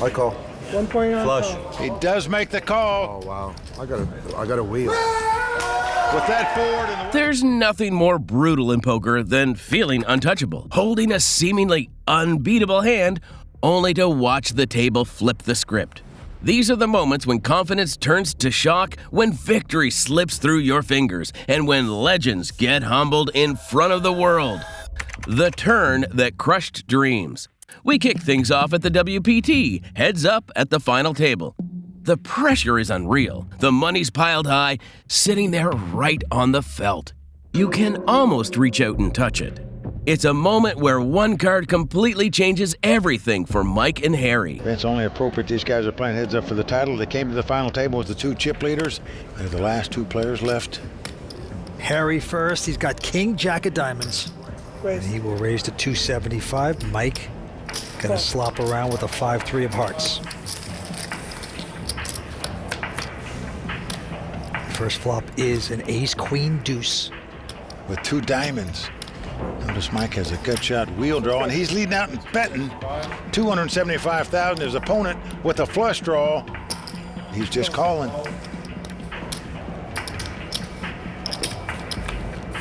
I call. 1 point on Flush. call. He does make the call. Oh, wow. I got a wheel. With that forward and the There's nothing more brutal in poker than feeling untouchable, holding a seemingly unbeatable hand, only to watch the table flip the script. These are the moments when confidence turns to shock, when victory slips through your fingers, and when legends get humbled in front of the world. The turn that crushed dreams. We kick things off at the WPT, heads up at the final table. The pressure is unreal. The money's piled high, sitting there right on the felt. You can almost reach out and touch it. It's a moment where one card completely changes everything for Mike and Harry. It's only appropriate these guys are playing heads up for the title. They came to the final table with the two chip leaders. They're the last two players left. Harry first. He's got King, Jack of Diamonds. And he will raise to 275. Mike gonna slop around with a 5-3 of hearts. First flop is an ace, queen, deuce. With two diamonds. Notice Mike has a gut shot wheel draw, and he's leading out and betting 275,000. His opponent with a flush draw. He's just calling.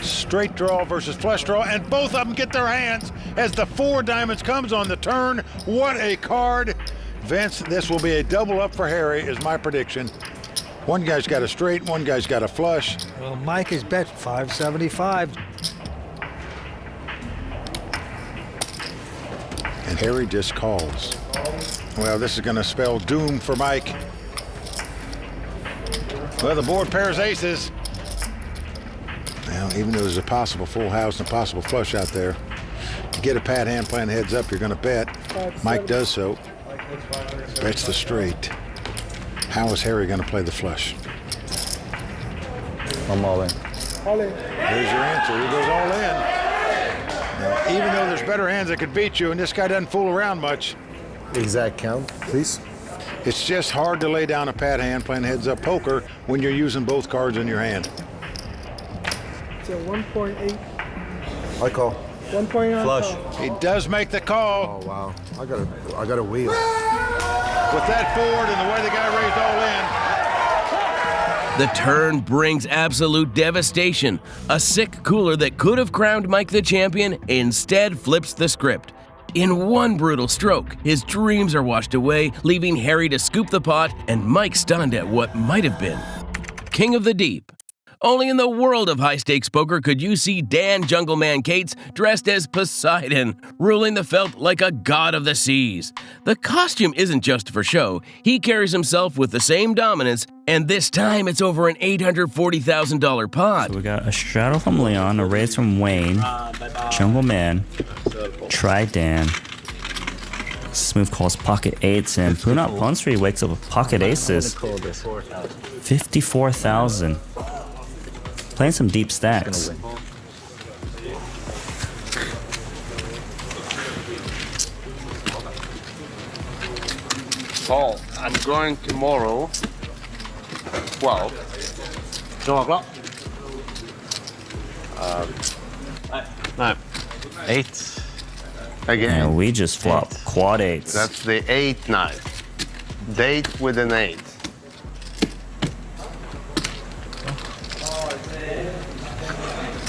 Straight draw versus flush draw, and both of them get their hands as the four diamonds comes on the turn. What a card. Vince, this will be a double up for Harry, is my prediction. One guy's got a straight, one guy's got a flush. Well, Mike has bet 575. And Harry just calls. Well, this is going to spell doom for Mike. Well, the board pairs aces. Now, even though there's a possible full house and a possible flush out there, to get a pad hand playing heads up, you're going to bet. Mike does so. Bets the straight. How is Harry going to play the flush? I'm all in. All in. There's your answer. He goes all in. Now, even though there's better hands that could beat you, and this guy doesn't fool around much, Exact count, please. it's just hard to lay down a pad hand playing heads up poker when you're using both cards in your hand. So 1.8. I call. 1 point on Flush. call. He does make the call. Oh, wow. I got a wheel. With that forward and the way the guy raised all in, The turn brings absolute devastation. A sick cooler that could have crowned Mike the champion instead flips the script. In one brutal stroke, his dreams are washed away, leaving Harry to scoop the pot and Mike stunned at what might have been. King of the Deep. Only in the world of high-stakes poker could you see Dan Jungleman Cates dressed as Poseidon, ruling the felt like a god of the seas. The costume isn't just for show. He carries himself with the same dominance, and this time it's over an $840,000 pot. So we got a straddle from Leon, a raise from Wayne, Jungleman, Try Dan. Smooth calls pocket eights, and Punat Ponsri wakes up with pocket aces. 54,000. Playing some deep stacks. Paul, I'm going tomorrow. 12. 2 o'clock. No. 8. Again. And we just flop quad eights. That's the 8 9. Date with an 8.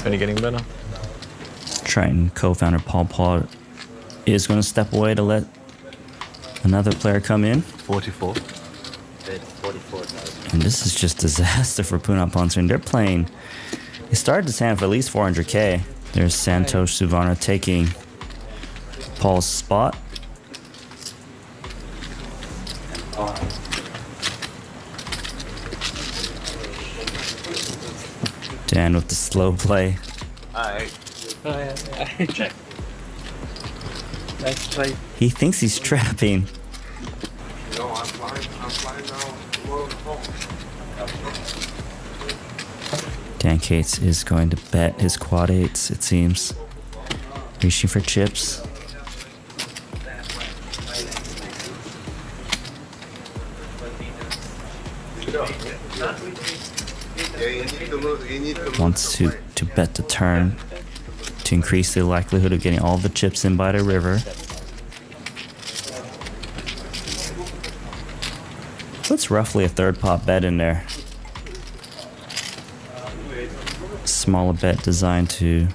Any getting better? Triton co-founder Paul is going to step away to let another player come in. 44. And this is just disaster for Punat Ponsri. They're playing. They started this hand for at least 400K. There's Santosh Suvarna taking Paul's spot. Dan with the slow play. Check. Let's play. He thinks he's trapping. No, I'm flying now. Dan Cates is going to bet his quad eights, it seems. Reaching for chips. Wants to bet the turn to increase the likelihood of getting all the chips in by the river. Puts roughly a third pot bet in there. Smaller bet designed to,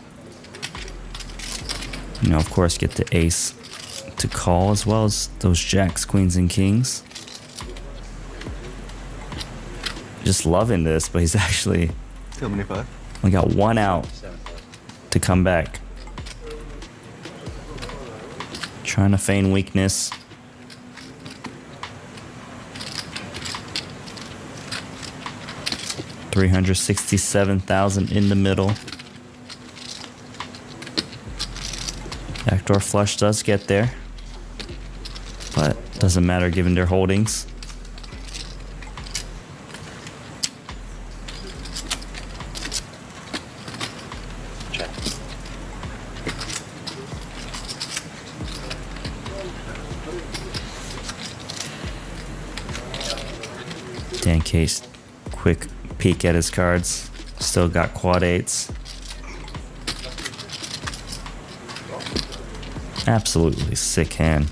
of course, get the ace to call, as well as those jacks, queens, and kings. Just loving this, but he's actually only got one out to come back. Trying to feign weakness. $367,000 in the middle. Backdoor flush does get there, but doesn't matter given their holdings. Check. Dan Case, quick peek at his cards. Still got quad eights. Absolutely sick hand.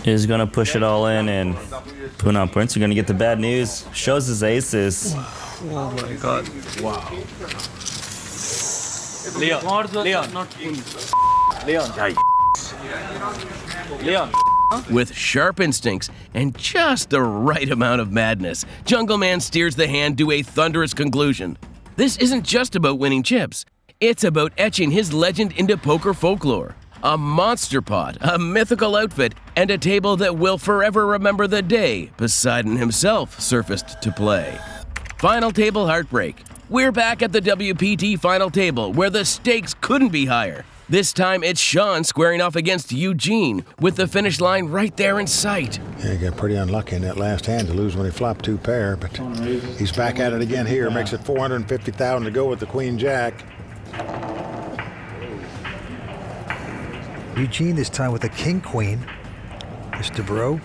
Is gonna push it all in, and Puna Prince are gonna get the bad news. Shows his aces. Oh my god. Wow. Leon. With sharp instincts and just the right amount of madness, Jungle Man steers the hand to a thunderous conclusion. This isn't just about winning chips. It's about etching his legend into poker folklore. A monster pot, a mythical outfit, and a table that will forever remember the day Poseidon himself surfaced to play. Final table heartbreak. We're back at the WPT final table, where the stakes couldn't be higher. This time it's Sean squaring off against Eugene, with the finish line right there in sight. Yeah, he got pretty unlucky in that last hand to lose when he flopped two pair, but he's back at it again here. Makes it $450,000 to go with the Queen Jack. Eugene this time with a king queen. Mr. Bro.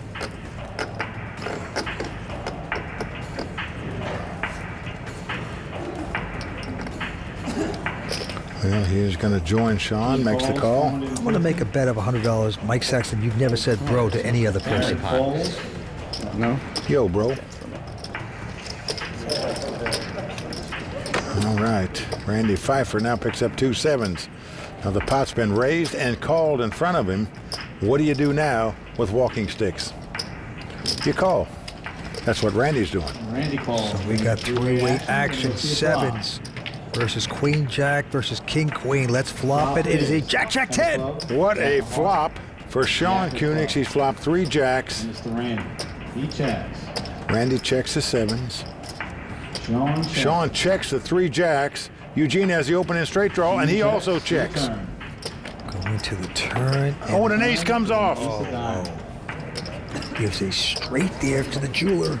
Well, he's going to join Sean, makes the call. I'm going to make a bet of $100. Mike Saxton, you've never said bro to any other person. No? Yo, bro. All right. Randy Pfeiffer now picks up 2 sevens. Now the pot's been raised and called in front of him. What do you do now with walking sticks? You call. That's what Randy's doing. Randy calls. So we got three-way action. Sevens versus Queen Jack versus King Queen. Let's flop it. It is a Jack Jack 10. What a flop for Sean Koenigs. He's flopped 3 jacks. Mr. Randy. He checks. Randy checks the sevens. Sean checks the 3 jacks. Eugene has the opening straight draw, and he also checks. Going to the turn. Oh, and an ace comes off. Gives a straight there to the jeweler.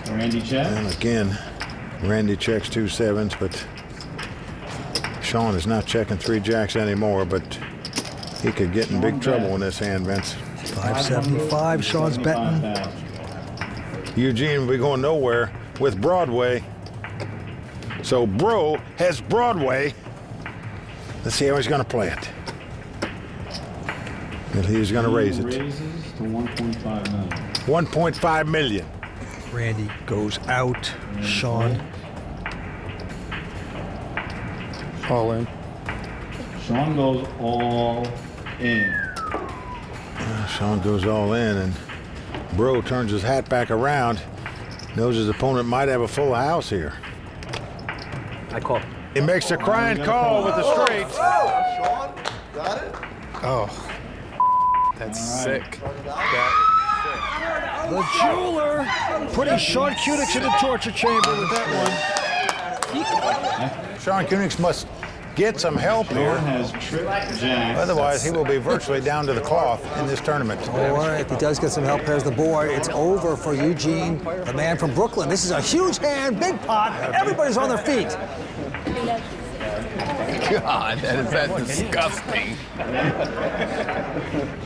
Randy checks. And again, Randy checks 2 sevens, but Sean is not checking 3 jacks anymore, but he could get in big trouble in this hand, Vince. 575, Sean's betting. Eugene will be going nowhere with Broadway. So Bro has Broadway. Let's see how he's going to play it. And he's going to raise it. Raises to 1.5 million. 1.5 million. Randy goes out. Sean. All in. Sean goes all in. Sean goes all in, and Bro turns his hat back around. Knows his opponent might have a full house here. I call. He makes a crying call with the straight. Sean, got it? Oh, that's sick. The jeweler putting Sean Koenigs in the torture chamber with that one. Sean Koenigs must get some help Sean here. has tripped jacks. Otherwise, he will be virtually down to the cloth in this tournament. Or if he does get some help, there's the board. It's over for Eugene, the man from Brooklyn. This is a huge hand, big pot. Everybody's on their feet. God, that disgusting.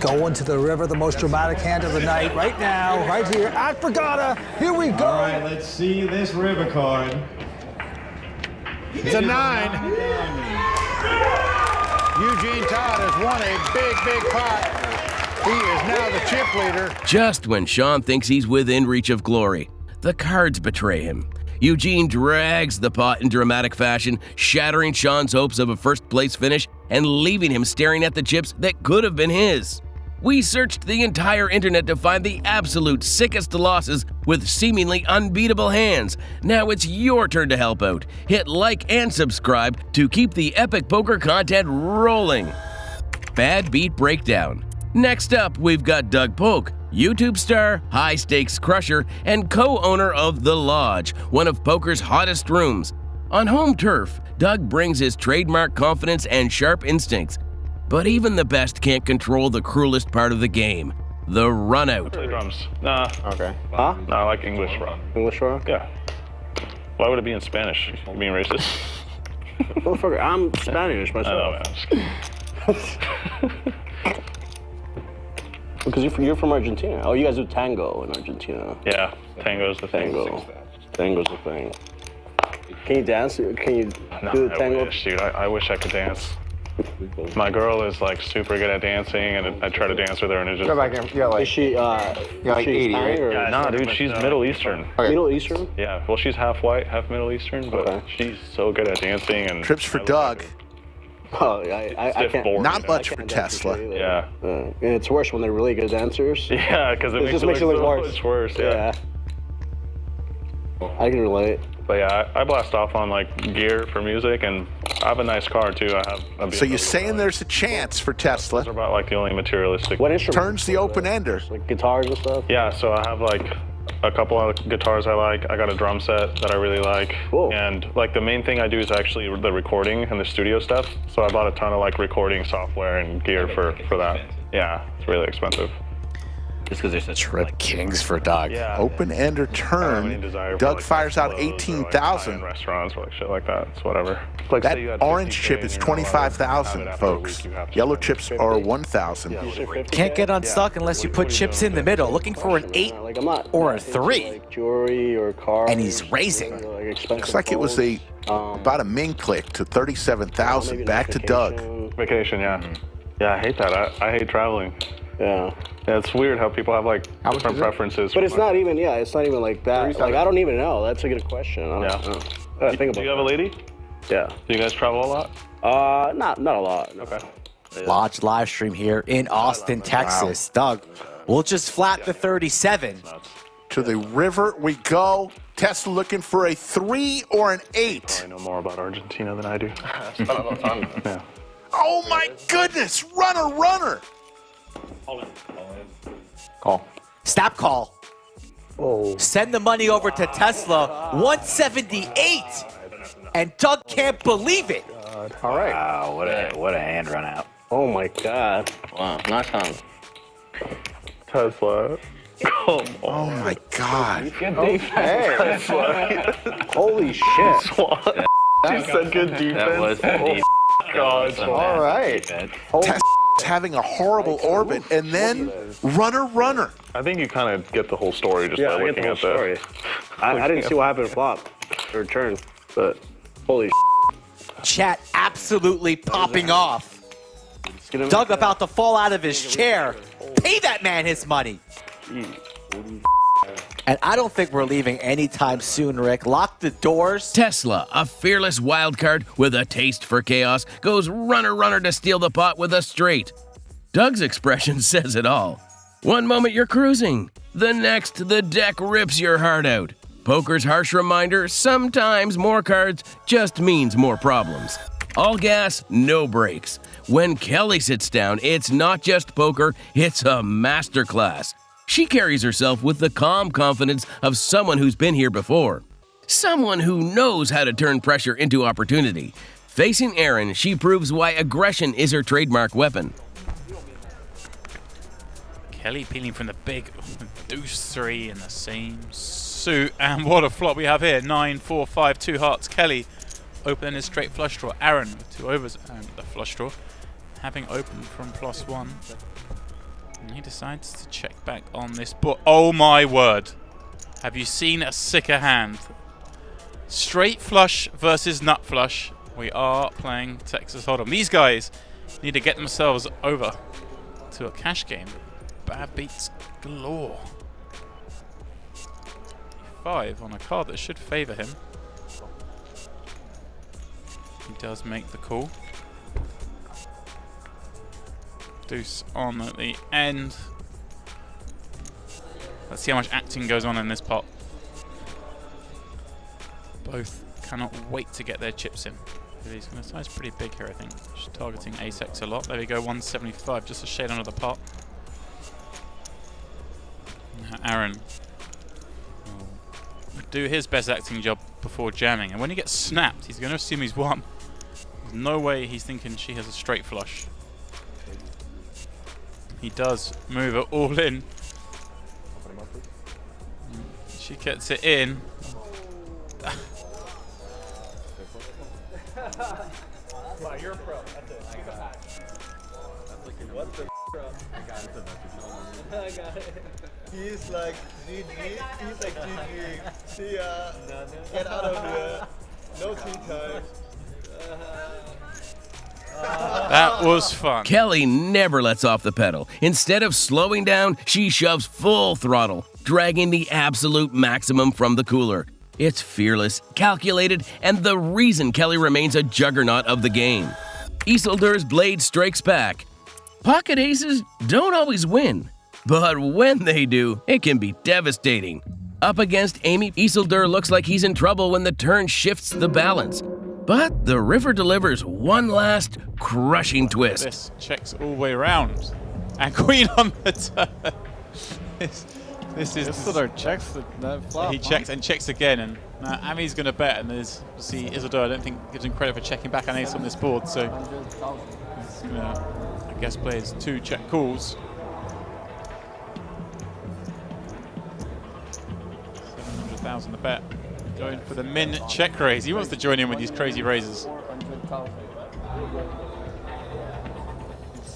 Going to the river, the most dramatic hand of the night, right now, right here at Borgata. Here we go. All right, let's see this river card. It's a 9. Eugene Todd has won a big pot. He is now the chip leader. Just when Sean thinks he's within reach of glory, the cards betray him. Eugene drags the pot in dramatic fashion, shattering Sean's hopes of a first-place finish and leaving him staring at the chips that could have been his. We searched the entire internet to find the absolute sickest losses with seemingly unbeatable hands. Now it's your turn to help out. Hit like and subscribe to keep the epic poker content rolling. Bad Beat Breakdown. Next up, we've got Doug Polk, YouTube star, high-stakes crusher, and co-owner of The Lodge, one of poker's hottest rooms. On home turf, Doug brings his trademark confidence and sharp instincts. But even the best can't control the cruelest part of the game, the run-out. Drums. Nah. Okay. Huh? Nah, I like English rock. English rock? Yeah. Why would it be in Spanish? You being racist? Motherfucker, I'm Spanish myself. I know, man. I'm just kidding. Because you're from Argentina. Oh, you guys do tango in Argentina. Yeah, tango's the thing. Tango's the thing. Can you dance? Can you do the tango? I wish, dude. I wish I could dance. My girl is like super good at dancing, and I try to dance with her, and it just. Go back in. Yeah, like. Is she? like 80, right? Yeah, nah, dude, she's Middle Eastern. Okay. Middle Eastern? Yeah, well, she's half white, half Middle Eastern, but she's so good at dancing and. Trips for Doug. Oh, I can't. Board, Not you know? much for Tesla. Yeah. And it's worse when they're really good dancers. Yeah, because it just makes makes it look so worse. much worse. Yeah. I can relate. But yeah, I blast off on like gear for music, and I have a nice car too. I have a BMW. So you're saying there's a chance for Tesla? Those are about like the only materialistic. What instrument? Turns the open-ender. Like guitars and stuff? Yeah, so I have like a couple of guitars I like. I got a drum set that I really like. Cool. And like the main thing I do is actually the recording and the studio stuff. So I bought a ton of like recording software and gear for that. Yeah, it's really expensive. Just because there's a Trip Kings for Doug. Yeah. Open-ender turn. Doug fires out 18,000. Restaurants or like shit like that. It's whatever. Like That orange chip is 25,000, folks. Yellow chips are 1,000. Can't get unstuck unless you put chips in the middle, looking for an 8 or a 3. Like jewelry or car. And he's raising. Looks like it was about a min click to 37,000. Back to Doug. Vacation, yeah. Yeah, I hate that. I hate traveling. Yeah. Yeah, it's weird how people have like different preferences. But it's not even, it's not even like that. Like, I don't even know. That's a good question. I don't know. I think about Do you have a lady? Yeah. Do you guys travel a lot? Not a lot. Okay. Lodge live stream here in Austin, Texas. Doug, we'll just flat the 37. To the river we go. Tesla looking for a 3 or an 8. I know more about Argentina than I do. Yeah. Oh my goodness! Runner! Call. Stop call. Oh. Send the money over to Tesla, 178. And Doug can't believe it. All right. Wow, what a hand run out. Oh my God. Wow, nice time. Tesla. Come on. Oh my God. Good defense. Holy shit. Just said good defense. That was good God. All right. Tesla's having a horrible orbit, and then runner. I think you kind of get the whole story just by looking at story. I didn't see what happened flop or turn, but holy Chat absolutely popping off. Doug about to fall out of his chair. Pay that man his money. And I don't think we're leaving anytime soon, Rick. Lock the doors. Tesla, a fearless wild card with a taste for chaos, goes runner to steal the pot with a straight. Doug's expression says it all. One moment you're cruising, the next the deck rips your heart out. Poker's harsh reminder, sometimes more cards just means more problems. All gas, no brakes. When Kelly sits down, it's not just poker, it's a masterclass. She carries herself with the calm confidence of someone who's been here before. Someone who knows how to turn pressure into opportunity. Facing Aaron, she proves why aggression is her trademark weapon. Kelly peeling from the big deuce 3 in the same suit. And what a flop we have here. 9, 4, 5, 2 hearts. Kelly open his straight flush draw. Aaron with 2 overs and the flush draw, having opened from +1. And he decides to check back on this board. Oh my word. Have you seen a sicker hand? Straight flush versus nut flush. We are playing Texas Hold'em. These guys need to get themselves over to a cash game. Bad beats galore. 5 on a card that should favor him. He does make the call. Deuce on at the end. Let's see how much acting goes on in this pot. Both cannot wait to get their chips in. He's going to size pretty big here, I think. Just targeting ace-X a lot. There we go, 175, just a shade under the pot. Now Aaron will do his best acting job before jamming. And when he gets snapped, he's going to assume he's won. There's no way he's thinking she has a straight flush. He does move it all in. She gets it in. Wow, you're a pro. That's it. What the pro? I got it. I got it. He's like GG. He's like GG. See ya. Get out of here. No tea time. That was fun. Kelly never lets off the pedal. Instead of slowing down, she shoves full throttle, dragging the absolute maximum from the cooler. It's fearless, calculated, and the reason Kelly remains a juggernaut of the game. Isildur's blade strikes back. Pocket aces don't always win, but when they do, it can be devastating. Up against Amy, Isildur looks like he's in trouble when the turn shifts the balance. But the river delivers one last crushing twist. This checks all the way around. And queen on the turn. This is Isildur checks that flop. He checks and checks again, and now Ami's going to bet, and there's see Isildur. I don't think gives him credit for checking back an ace on this board, so he's gonna, I guess, plays 2 check calls. 700,000 to bet. Going for the min check raise. He wants to join in with these crazy raises.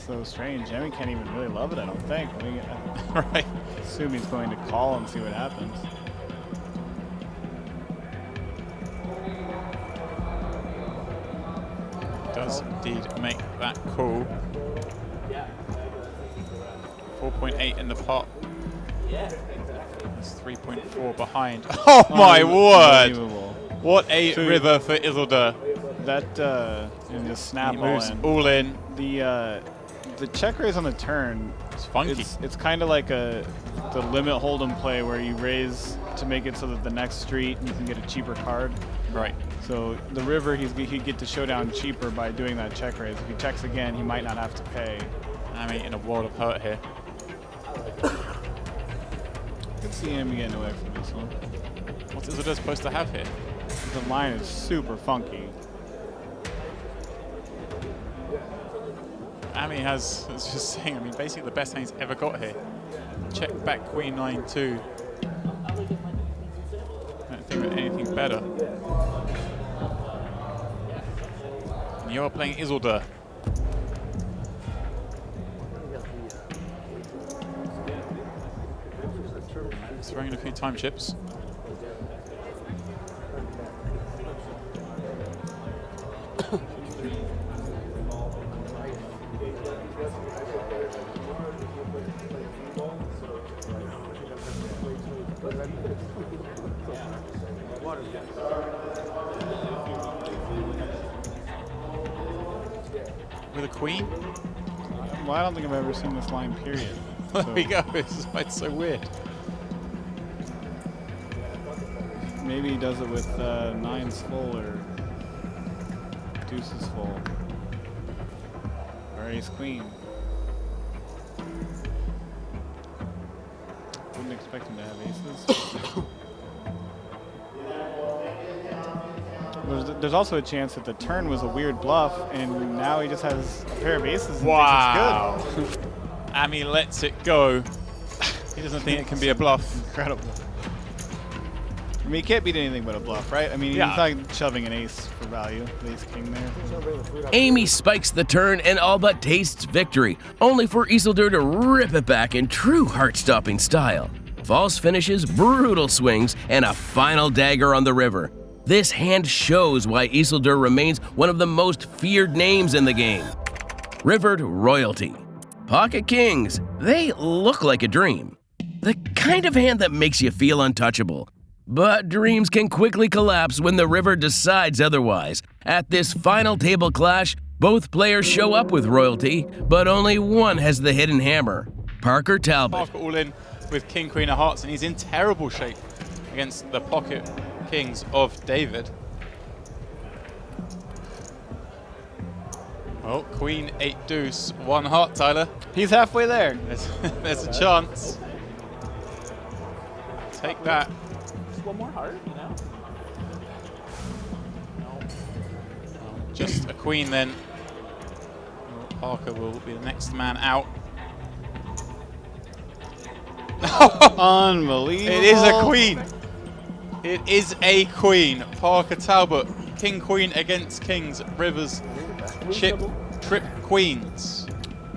So strange. Jimmy can't even really love it, I don't think. I mean, right. I assume he's going to call and see what happens. Does indeed make that call. 4.8 in the pot. It's 3.4 behind. Oh my word! What a river for Isildur. That and just snap He moves all in. The check raise on the turn. It's funky. It's kind of like the limit hold'em play where you raise to make it so that the next street you can get a cheaper card. Right. So the river he'd get to showdown cheaper by doing that check raise. If he checks again, he might not have to pay. I mean, in a world of hurt here. I could see him getting away from this one. What's Isildur supposed to have here? The line is super funky. Ami has, it's just saying, I mean, basically the best hand he's ever got here. Check back queen 9-2. I don't think of anything better. And you're playing Isildur. Throwing a few time chips. With a queen? Well, I don't think I've ever seen this line, period. There we go. It's so weird. Maybe he does it with 9s full or deuces full. Or ace queen. Wouldn't expect him to have aces. There's also a chance that the turn was a weird bluff, and now he just has a pair of aces and wow. thinks it's good. Ami lets it go. He doesn't think it can be a bluff. Incredible. I mean, you can't beat anything but a bluff, right? I mean, Yeah. you're talking shoving an ace for value, ace king there. Amy spikes the turn and all but tastes victory, only for Isildur to rip it back in true heart-stopping style. False finishes, brutal swings, and a final dagger on the river. This hand shows why Isildur remains one of the most feared names in the game. Rivered royalty. Pocket kings, they look like a dream. The kind of hand that makes you feel untouchable. But dreams can quickly collapse when the river decides otherwise. At this final table clash, both players show up with royalty, but only one has the hidden hammer. Parker Talbot. Parker all in with King, Queen of Hearts, and he's in terrible shape against the pocket kings of David. Oh, Queen, 8 deuce, 1 heart, Tyler. He's halfway there. There's a chance. Take that. Just one more heart, you know? No. Just a queen then. Oh, Parker will be the next man out. Unbelievable. It is a queen. It is a queen. Parker Talbot, king, queen against kings, rivers, chip, trip, queens.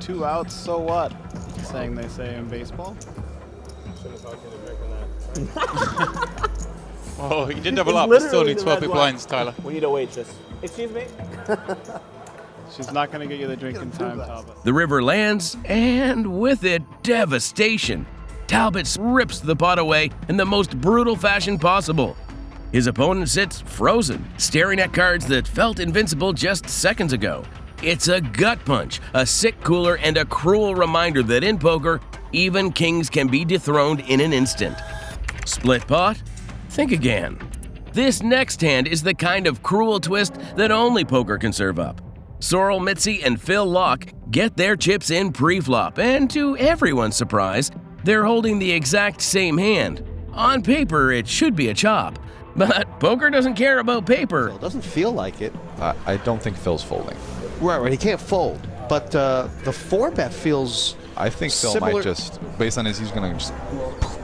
2 outs, so what? Saying they say in baseball. Oh, you did double up, but still need 12 big blinds, Tyler. We need a waitress. Excuse me? She's not going to get you the drinking time, Talbot. The river lands, and with it, devastation. Talbot rips the pot away in the most brutal fashion possible. His opponent sits frozen, staring at cards that felt invincible just seconds ago. It's a gut punch, a sick cooler, and a cruel reminder that in poker, even kings can be dethroned in an instant. Split pot? Think again. This next hand is the kind of cruel twist that only poker can serve up. Sorrel Mitzi and Phil Locke get their chips in pre-flop, and to everyone's surprise, they're holding the exact same hand. On paper, it should be a chop, but poker doesn't care about paper. It doesn't feel like it. I don't think Phil's folding. Right. He can't fold. But the 4-bet feels I think Phil similar. might just, based on his, he's going to just,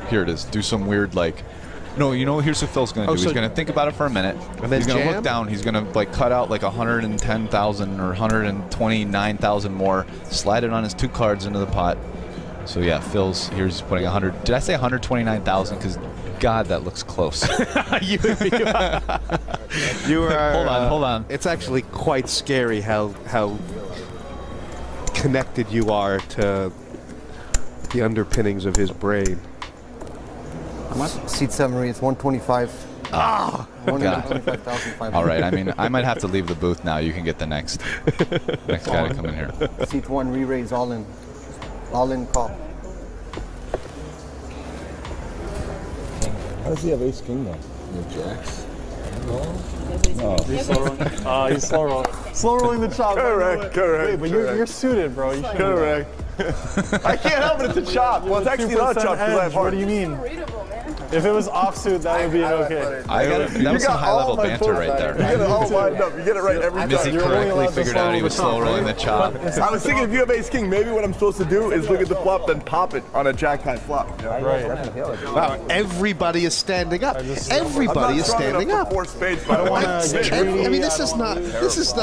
here it is, do some weird, like, no, you know, here's what Phil's going to do. so He's going to think about it for a minute. And then he's going to jam? look down. He's going to, like, cut out, like, 110,000 or 129,000 more, slide it on his 2 cards into the pot. So, yeah, Phil's, here's putting 100. Did I say 129,000? Because, God, that looks close. you are. Hold on. It's actually quite scary how connected you are to the underpinnings of his brain. How much? Seat 7 it's 125. Ah! 125,500. All right, I mean, I might have to leave the booth now. You can get the next guy to come in here. Seat 1 re-raise all in call. How does he have ace king though? No jacks. No. He's slow rolling. Slow rolling the chop. Correct. Wait, but you're suited, bro. You Correct. I can't help it. It's a chop. Well, it's actually not a chop because I have heart. What do you mean? If it was offsuit, that would be okay. That was some high-level banter right there. You get it all lined up. You get it right every time. Missy correctly figured out he was slow rolling the chop. I was thinking if you have ace king, maybe what I'm supposed to do is look at the flop, then pop it on a jack high flop. Right. Wow, everybody is standing up. Everybody is standing up. 4 spades, but I don't want to. I mean, this is not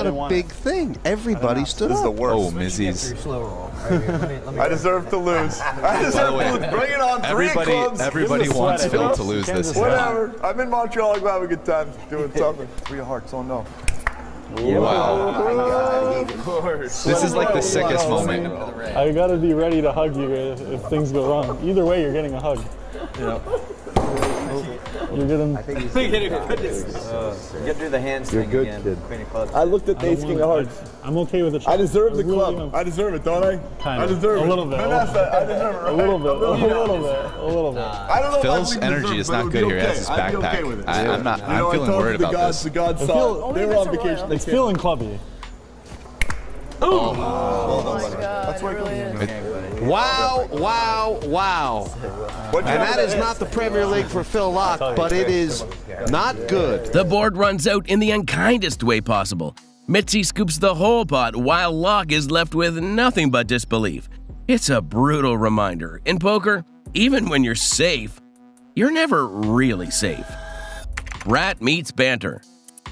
a big thing. Everybody stood up. This is the worst. Oh, Missy's. I deserve to lose. I deserve to lose. Bring it on. 3 clubs. Everybody wants Phil to lose this. Whatever. I'm in Montreal. I'm having a good time doing something. 3 of hearts. Oh no. Wow. This is like the sickest moment. I gotta be ready to hug you if things go wrong. Either way, you're getting a hug. Yeah. You're getting. I think he's getting get through the hands You're thing good, again. kid. Queen of clubs. I looked at the ace king of hearts. I'm okay with the chop. I deserve the really club. I deserve it, don't I? Kind I of. deserve it. A little bit. I deserve it. Right? A little bit. A little bit. I don't know. Phil's energy is not good here. He has his backpack. I'm feeling worried about this. The gods saw. They were on vacation. It's feeling clubby. Oh my God. That's why Wow. And that is not the Premier League for Phil Locke, but it is not good. The board runs out in the unkindest way possible. Mitzi scoops the whole pot while Locke is left with nothing but disbelief. It's a brutal reminder. In poker, even when you're safe, you're never really safe. Brat meets banter.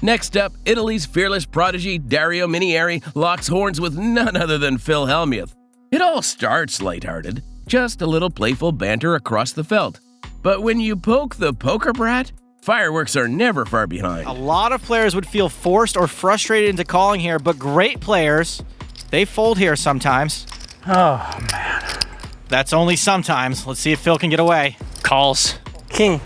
Next up, Italy's fearless prodigy Dario Minieri locks horns with none other than Phil Hellmuth. It all starts lighthearted, just a little playful banter across the felt. But when you poke the poker brat, fireworks are never far behind. A lot of players would feel forced or frustrated into calling here, but great players, they fold here sometimes. Oh, man. That's only sometimes. Let's see if Phil can get away. Calls. King.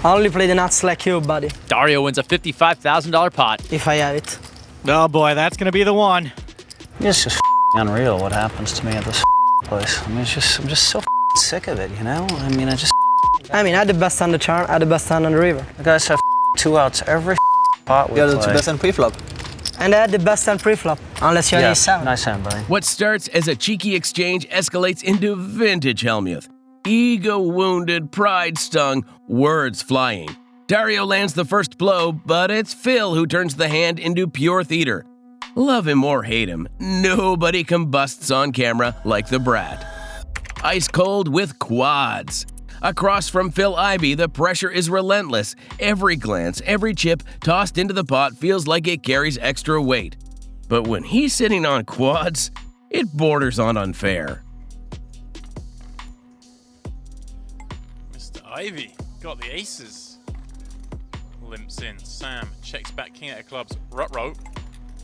I only play the nuts like you, buddy. Dario wins a $55,000 pot. If I have it. Oh boy, that's gonna be the one. It's just unreal what happens to me at this place. I mean, I'm just so sick of it, you know? I mean, I had the best hand on the turn, I had the best hand on the river. The guys have 2 outs every pot we play. The best hand pre-flop. And I had the best hand pre-flop, unless you're ace-7. Nice hand, buddy. What starts as a cheeky exchange escalates into vintage Hellmuth. Ego-wounded, pride-stung, words flying. Dario lands the first blow, but it's Phil who turns the hand into pure theater. Love him or hate him, nobody combusts on camera like the brat. Ice cold with quads. Across from Phil Ivey, the pressure is relentless. Every glance, every chip tossed into the pot feels like it carries extra weight. But when he's sitting on quads, it borders on unfair. Mr. Ivey got the aces. Limps in. Sam checks back king out of clubs. Rut-row.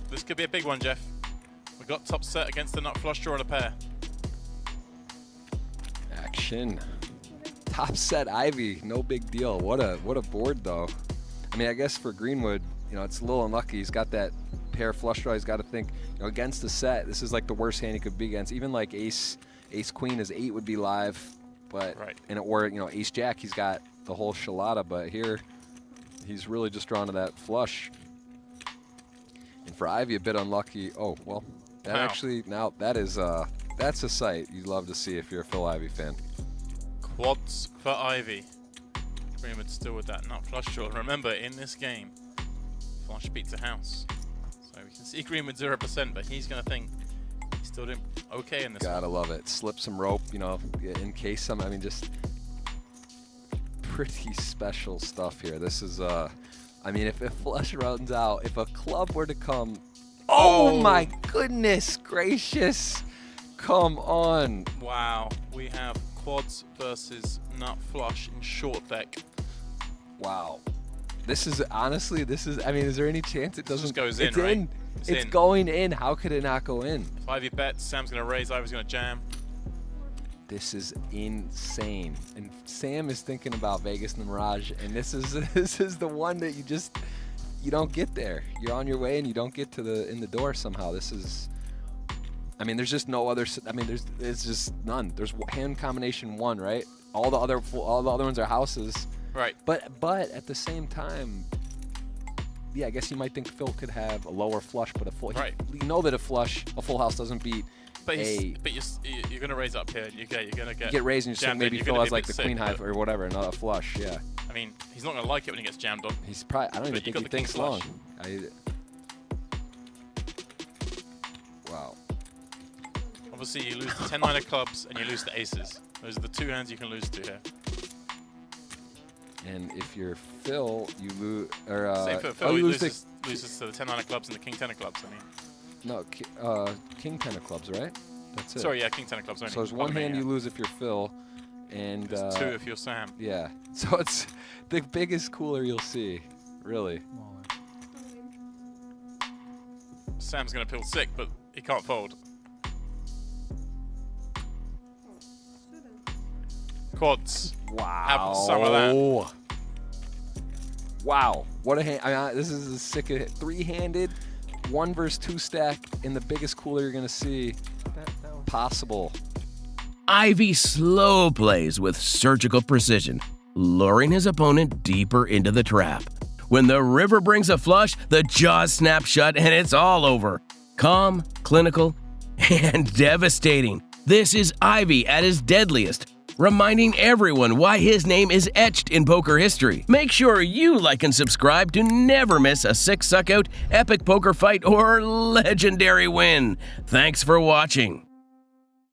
This could be a big one, Jeff. We got top set against the nut flush draw and a pair. Action. Top set Ivy, no big deal. What a board though. I mean, I guess for Greenwood, it's a little unlucky. He's got that pair flush draw. He's got to think, against the set. This is like the worst hand he could be against. Even like ace queen, his 8 would be live, but ace jack, he's got the whole shalada. But here, he's really just drawn to that flush. And for Ivy, a bit unlucky. Oh well, that actually that's a sight you'd love to see if you're a Phil Ivey fan. Quads for Ivy. Greenwood still with that nut flush draw. Remember, in this game, flush beats a house. So we can see Greenwood 0%, but he's going to think he's still doing okay in this Gotta love it. Slip some rope, in case some, just pretty special stuff here. This is, if a flush runs out, if a club were to come, oh my goodness gracious, come on. Wow, we have quads versus nut flush in short deck. Wow. This is, is there any chance it doesn't? Just goes in, it's right? in. It's going in. How could it not go in? If Ivy bets, Sam's going to raise, Ivy's going to jam. This is insane. And Sam is thinking about Vegas and the Mirage, and this is the one that you don't get there. You're on your way and you don't get to in the door somehow. This is, there's just no other. There's just none. There's hand combination 1, right? All the other ones are houses. Right. But at the same time, yeah, I guess you might think Phil could have a lower flush, but a full. Right. You know that a full house doesn't beat. But you're going to raise up here. You're going to get raised, and you think maybe Phil has like the queen high or whatever, not a flush. Yeah. He's not going to like it when he gets jammed on. He's probably. I don't even think he thinks long. Wow. Obviously, you lose the 10-9 of clubs and you lose the aces. Those are the 2 hands you can lose to here. And if you're Phil, you lose. Same for Phil, he loses to the 10-9 of clubs and the king 10 of clubs. No, king 10 of clubs, right? That's it. Sorry, yeah, king 10 of clubs. Only. So there's one hand you lose if you're Phil, and there's 2 if you're Sam. Yeah. So it's the biggest cooler you'll see, really. Sam's gonna feel sick, but he can't fold. Quads. Wow. Have some of that. Wow. What a hand. This is a sick 3-handed, 1 versus 2 stack in the biggest cooler you're going to see possible. Ivy slow plays with surgical precision, luring his opponent deeper into the trap. When the river brings a flush, the jaws snap shut and it's all over. Calm, clinical, and devastating. This is Ivy at his deadliest, reminding everyone why his name is etched in poker history. Make sure you like and subscribe to never miss a sick suck-out, epic poker fight, or legendary win. Thanks for watching.